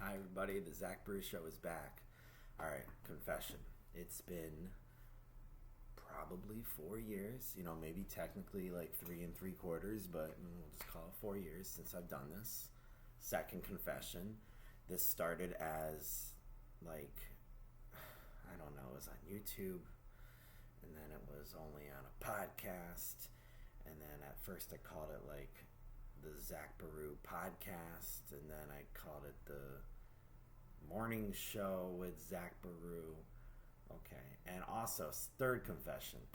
Hi, everybody. The Zach Bruce Show is back. All right, confession. It's been probably 4 years, maybe technically like 3 3/4, but we'll just call it 4 years since I've done this. Second confession. This started as like, I don't know, it was on YouTube, and then it was only on a podcast, and then at first I called it like the Zach Baru podcast, and then I called it the morning show with Zach Baru. Okay, and also third confession,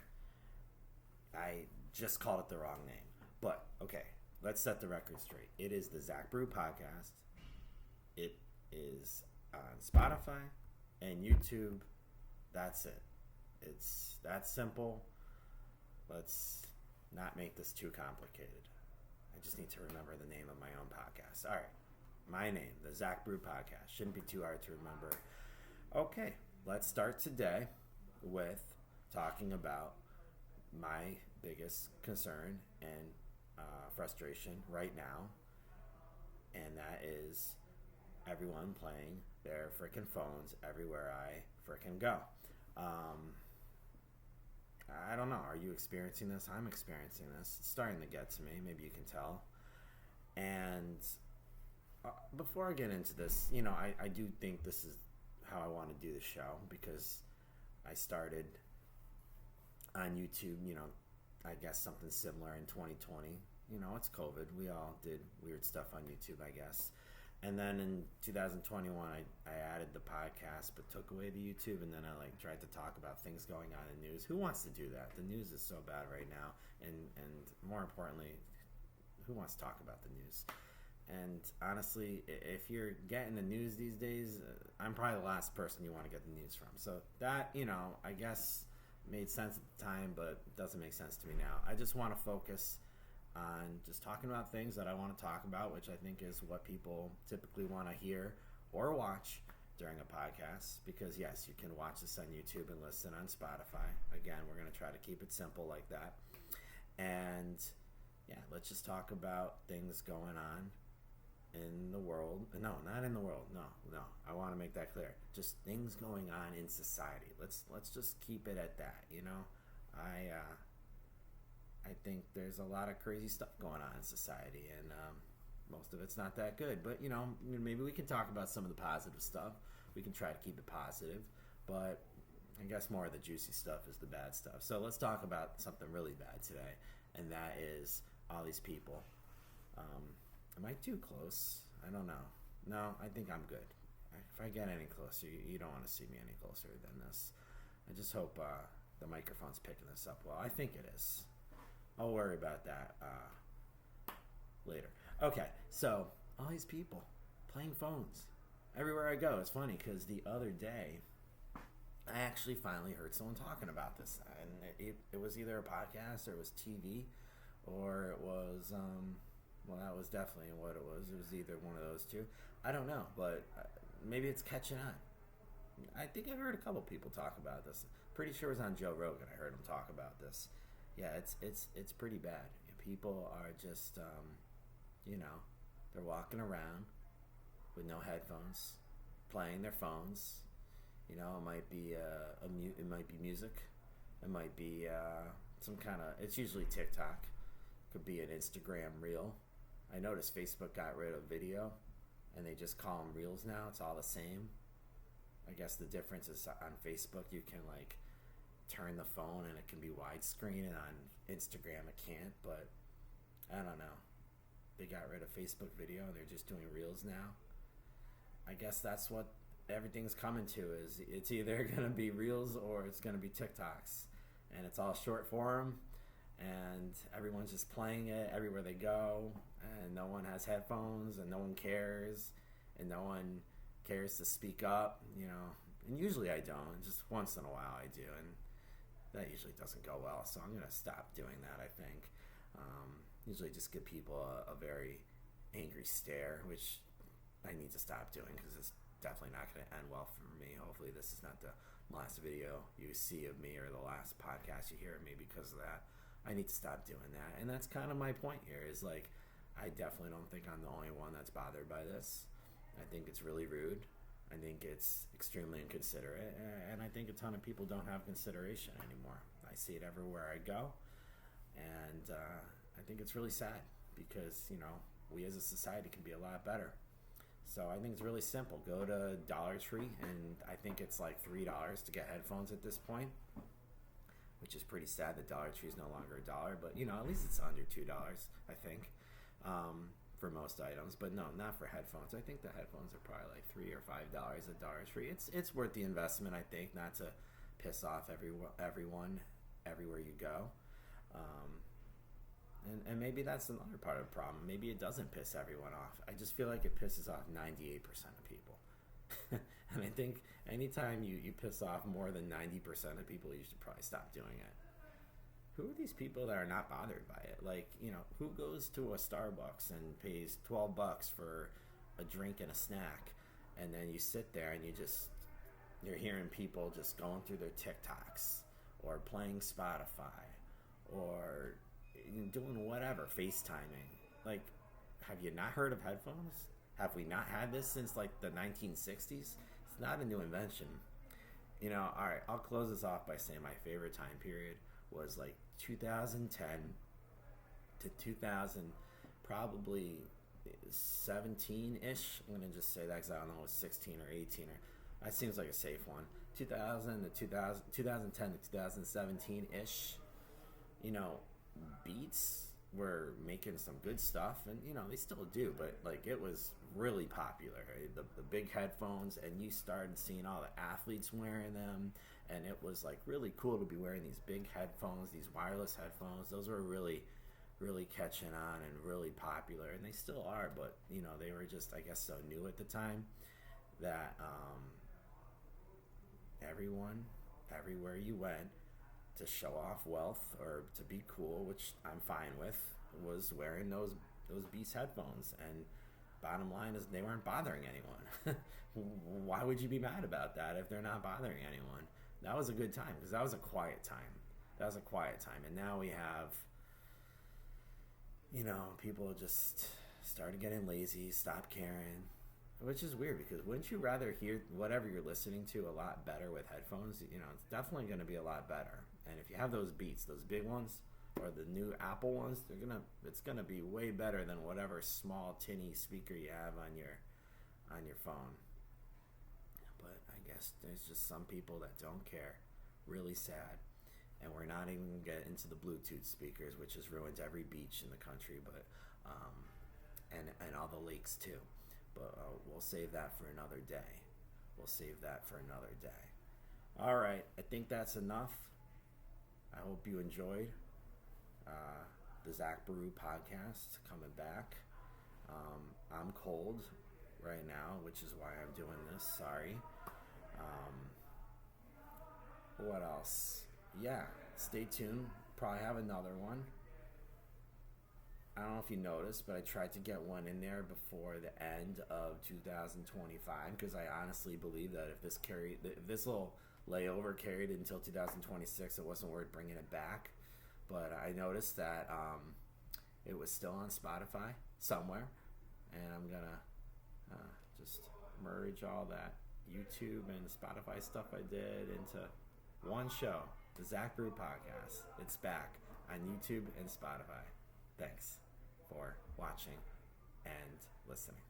I just called it the wrong name. But okay, let's set the record straight. It is the Zach Baru podcast. It is on Spotify and YouTube. That's it. It's that simple. Let's not make this too complicated. I just need to remember the name of my own podcast. All right. My name, the Zach Brew Podcast. Shouldn't be too hard to remember. Okay. Let's start today with talking about my biggest concern and frustration right now. And that is everyone playing their frickin' phones everywhere I frickin' go. I don't know. Are you experiencing this? I'm experiencing this. It's starting to get to me. Maybe you can tell. And before I get into this, I do think this is how I want to do the show, because I started on YouTube, I guess something similar in 2020. It's COVID. We all did weird stuff on YouTube, I guess. And then in 2021, I added the podcast, but took away the YouTube, and then I tried to talk about things going on in the news. Who wants to do that? The news is so bad right now, and more importantly, who wants to talk about the news? And honestly, if you're getting the news these days, I'm probably the last person you want to get the news from. So that, I guess made sense at the time, but doesn't make sense to me now. I just want to focus on just talking about things that I want to talk about, which I think is what people typically want to hear or watch during a podcast. Because yes, you can watch this on YouTube and listen on Spotify. Again, we're going to try to keep it simple like that. And yeah, let's just talk about things going on in the world. No, not in the world. No. I want to make that clear. Just things going on in society. Let's just keep it at that. I think there's a lot of crazy stuff going on in society, and most of it's not that good. But, maybe we can talk about some of the positive stuff. We can try to keep it positive. But I guess more of the juicy stuff is the bad stuff. So let's talk about something really bad today, and that is all these people. Am I too close? I don't know. No, I think I'm good. If I get any closer, you don't want to see me any closer than this. I just hope the microphone's picking this up well. I think it is. I'll worry about that later. Okay, so all these people playing phones everywhere I go. It's funny because the other day I actually finally heard someone talking about this, and it was either a podcast or it was TV, or it was well, that was definitely what it was. It was either one of those two. I don't know, but maybe it's catching on. I think I've heard a couple people talk about this. Pretty sure it was on Joe Rogan. I heard him talk about this. Yeah, it's pretty bad. People are just, they're walking around with no headphones, playing their phones. It might be it might be music, it might be some kind of. It's usually TikTok. Could be an Instagram reel. I noticed Facebook got rid of video, and they just call them reels now. It's all the same. I guess the difference is on Facebook you can turn the phone and it can be widescreen, and on Instagram it can't. But I don't know. They got rid of Facebook video and they're just doing reels now. I guess that's what everything's coming to, is it's either going to be reels or it's going to be TikToks, and it's all short form, and everyone's just playing it everywhere they go, and no one has headphones, and no one cares, and no one cares to speak up, and usually I don't. Just once in a while I do, and that usually doesn't go well, so I'm going to stop doing that, I think. Usually just give people a very angry stare, which I need to stop doing, because it's definitely not going to end well for me. Hopefully this is not the last video you see of me, or the last podcast you hear of me because of that. I need to stop doing that, and that's kind of my point here, is I definitely don't think I'm the only one that's bothered by this. I think it's really rude. I think it's extremely inconsiderate, and I think a ton of people don't have consideration anymore. I see it everywhere I go, and I think it's really sad because, we as a society can be a lot better. So I think it's really simple. Go to Dollar Tree, and I think it's like $3 to get headphones at this point, which is pretty sad that Dollar Tree is no longer $1, but at least it's under $2, I think, for most items. But no, not for headphones. I think the headphones are probably like $3 or $5 at Dollar Tree. It's worth the investment, I think, not to piss off everyone everywhere you go. And maybe that's another part of the problem. Maybe it doesn't piss everyone off. I just feel like it pisses off 98% of people. And I think anytime you piss off more than 90% of people, you should probably stop doing it. Who are these people that are not bothered by it? Like, who goes to a Starbucks and pays $12 for a drink and a snack, and then you sit there and you're hearing people just going through their TikToks or playing Spotify or doing whatever, FaceTiming. Like, have you not heard of headphones? Have we not had this since like the 1960s? It's not a new invention. All right, I'll close this off by saying my favorite time period was like 2010 to 2000, probably 17-ish. I'm going to just say that because I don't know, it was 16 or 18. That seems like a safe one. 2010 to 2017-ish. Beats were making some good stuff, and they still do, but like it was really popular, right? The big headphones, and you started seeing all the athletes wearing them, and it was like really cool to be wearing these big headphones, these wireless headphones. Those were really catching on and really popular, and they still are, but they were just, I guess, so new at the time that everyone, everywhere you went, to show off wealth or to be cool, which I'm fine with, was wearing those Beats headphones. And bottom line is they weren't bothering anyone. Why would you be mad about that if they're not bothering anyone? That was a good time because that was a quiet time. And now we have, people just started getting lazy, stopped caring, which is weird because wouldn't you rather hear whatever you're listening to a lot better with headphones? It's definitely going to be a lot better. And if you have those Beats, those big ones, or the new Apple ones, it's gonna be way better than whatever small tinny speaker you have on your phone. But I guess there's just some people that don't care. Really sad. And we're not even gonna get into the Bluetooth speakers, which has ruined every beach in the country, but and all the lakes too. But we'll save that for another day. All right, I think that's enough. I hope you enjoyed the Zach Baru podcast coming back. I'm cold right now, which is why I'm doing this. Sorry. What else? Yeah, stay tuned. Probably have another one. I don't know if you noticed, but I tried to get one in there before the end of 2025 because I honestly believe that if this little layover carried until 2026, it wasn't worth bringing it back. But I noticed that it was still on Spotify somewhere, and I'm gonna just merge all that YouTube and Spotify stuff I did into one show, the Zach Brew Podcast. It's back on YouTube and Spotify. Thanks for watching and listening.